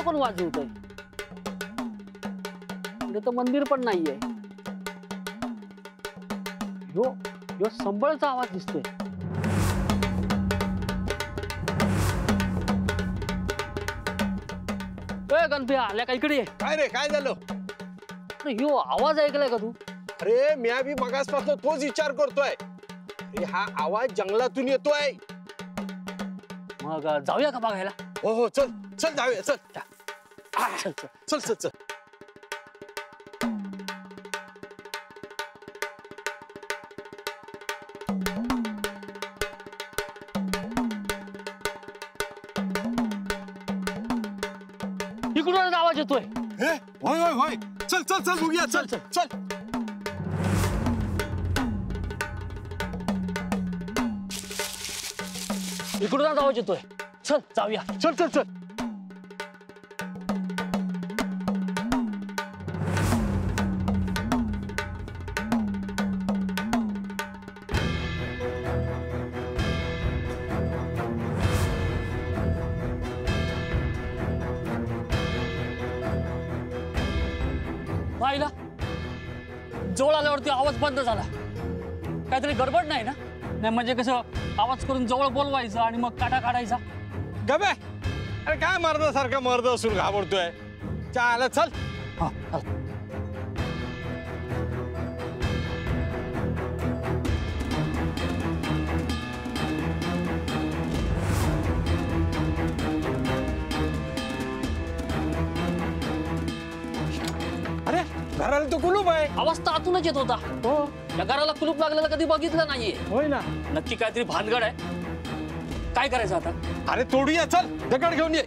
कोण वाजवतोय? इथं मंदिर पण नाहीये. यो यो संबळचा आवाज दिसतोय. गणप्या आल्या का इकडे? काय रे, काय झालं? यो आवाज ऐकलाय का तू? अरे मी बी मगासपासून तोच विचार करतोय. अरे हा आवाज जंगलातून येतोय. मग जाऊया का बघायला? हो हो, चल चल जाऊया, चल चल चल चल चल. इकडून आवाज येतोय. होय होय होय, चल चल चल बघूया, चल चल चल. इकडून आवाज येतोय. चल जाऊया. चल चल चल. पाहिला, जवळ आल्यावरती आवाज बंद झाला. काहीतरी गडबड नाही ना? नाही म्हणजे कसं, आवाज करून जवळ बोलवायचं आणि मग काटा काढायचा. गबे, अरे काय मर्दासारखा मर्द असून घाबरतोय? चाल चल. हा, अरे घराला तो कुलूप आहे. आवाज तर आतूनच येत होता. हो या घराला कुलूप लागलेला कधी बघितलं नाहीये. होय ना. नक्की काहीतरी भानगड आहे. काय करायचं आता? अरे तोडूया, चल दगड घेऊन ये.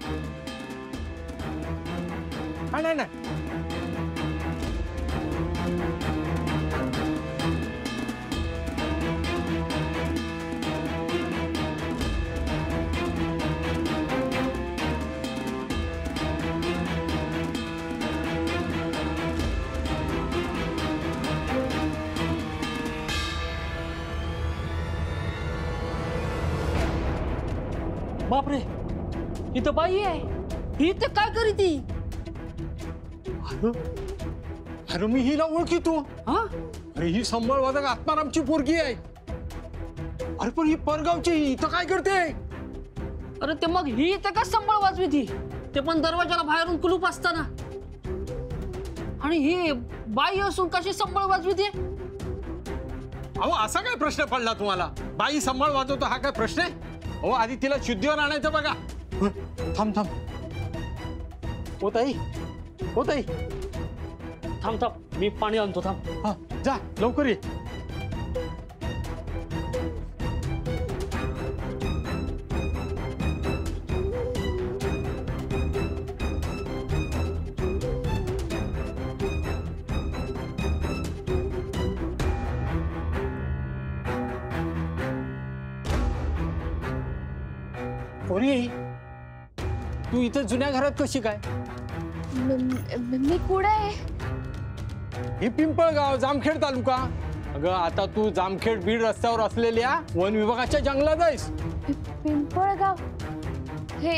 नाही नाही. बापरे, इथं बाई आहे. ही तर काय करी ती? अरे मी हिला ओळखीतो. हा, अरे ही संबळवादक आत्मारामची पोरगी आहे. अरे पण ही परगावची, इथं काय करते? अरे ते मग ही इथं का संबळ वाजवी ती? ते पण दरवाजाला बाहेरून कुलूप असताना. आणि ही बाई असून कशी संबळ वाजवी ती? अहो असा काय प्रश्न पडला तुम्हाला? बाई संबळ वाजवतो हा काय प्रश्न आहे? हो आधी तिला शुद्धीवर आणायचं बघा. थांब थांब. हो ताई, हो ताई. थांब थांब, मी पाणी आणतो. थांब. हा जा लवकर ये. पोरी, तू इथं जुन्या घरात कशी काय? मी कुठे आहे? ही पिंपळगाव, जामखेड तालुका. अगं आता तू जामखेड बीड रस्त्यावर असलेल्या वन विभागाच्या जंगलात आहेस. पिंपळगाव हे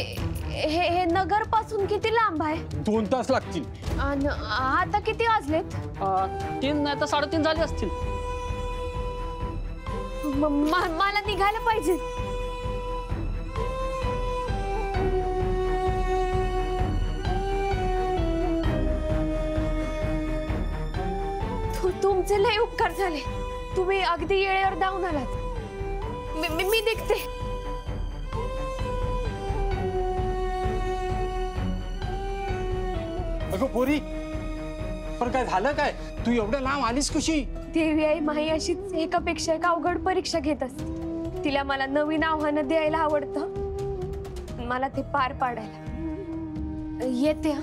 हे हे नगर पासून किती लांब आहे? 2 तास लागतील. आता किती वाजलेत? 3 नाही तर 3:30 झाले असतील. मला निघायला पाहिजे. तुमचे लय उपकार झाले. तुम्ही अगदी येळेवर धावून आलात. मी निघते. अगं पोरी, पण काय झालं काय? तू एवढ्या लांब आलीस कशी? देवी आई माही अशीच एकापेक्षा एक अवघड परीक्षा घेत असते. तिला मला नवीन आव्हानं द्यायला आवडतं. मला ते पार पाडायला येते.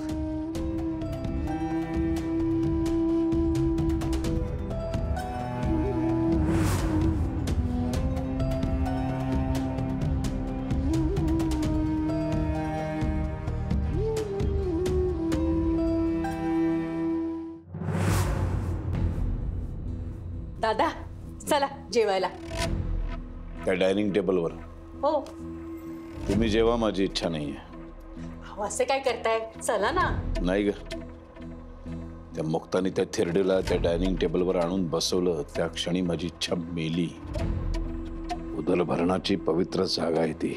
दादा चला जेवायला. त्या डायनिंग टेबलवर. हो तुम्ही जेवा, माझी इच्छा नाहीये. अहो असे काय करताय, चला ना. नाही ग, त्या मुक्ताने त्या थिरडीला त्या डायनिंग टेबलवर आणून बसवलं त्या क्षणी माझी इच्छा मेली. उदरभरणाची पवित्र जागा आहे ती.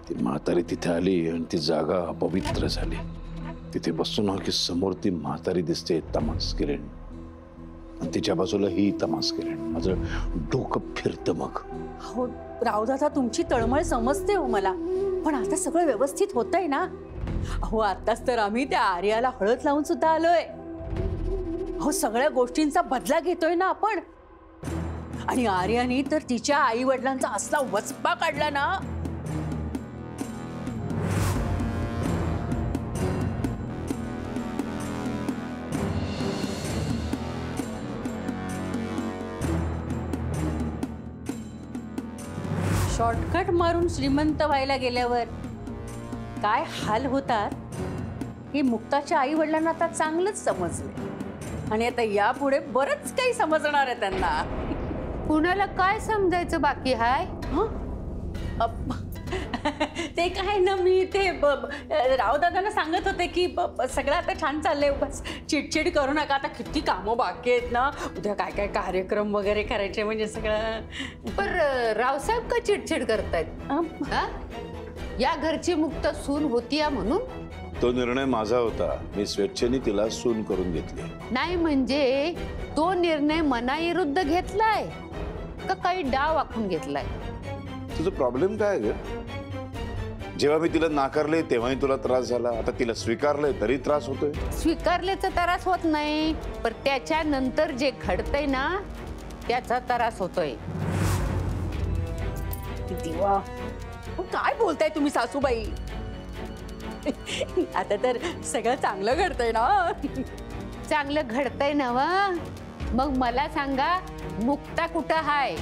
ती म्हातारी तिथे आली आणि ती जागा अपवित्र झाली. तिथे बसून की समोर ती म्हातारी दिसते तमास किरण, आणि तिच्या बाजूला ही तमास किरण. माझं डोकं फिरतं मग. हो रावदादा, तुमची तळमळ समजते हो मला, पण आता सगळं व्यवस्थित होतंय ना. अहो आताच तर आम्ही त्या आर्याला हळद लावून सुद्धा आलोय. हो सगळ्या गोष्टींचा बदला घेतोय ना आपण. आणि आर्याने तर तिच्या आई वडिलांचा असला वचपा काढला ना. शॉर्टकट मारून श्रीमंत व्हायला गेल्यावर काय हाल होतात हे मुक्ताच्या आई वडिलांना आता चांगलंच समजले. आणि आता यापुढे बरंच काही समजणार आहे त्यांना. कुणाला काय समजायचं बाकी हाय? ते काय ना, मी ते रावदादांना सांगत होते की सगळं आता छान चाललंय, बस चिडचिड करू नका. आता किती कामं बाकी आहेत ना, उद्या काय काय कार्यक्रम वगैरे करायचे, म्हणजे सगळं. पर रावसाहेब का चिडचिड करतायत? हा? या घरची मुक्त सून होती म्हणून? तो निर्णय माझा होता. मी स्वेच्छेने तिला सून करून घेतली. नाही म्हणजे तो निर्णय मनाविरुद्ध घेतलाय का काही डाव आखून घेतलाय? तुझं प्रॉब्लेम काय आहे ग? जेव्हा मी तिला नाकारले तेव्हाही तुला त्रास झाला, आता तिला स्वीकारलंय तरी त्रास होतोय. स्वीकारल्याचा त्रास होत नाही, पण त्याच्यानंतर जे घडतंय ना त्याचा त्रास होतोय. देवा, काय बोलताय तुम्ही सासूबाई? आता तर सगळं चांगलं घडतंय ना. चांगलं घडतंय ना व? मग मला सांगा, मुक्ता कुठं हाय?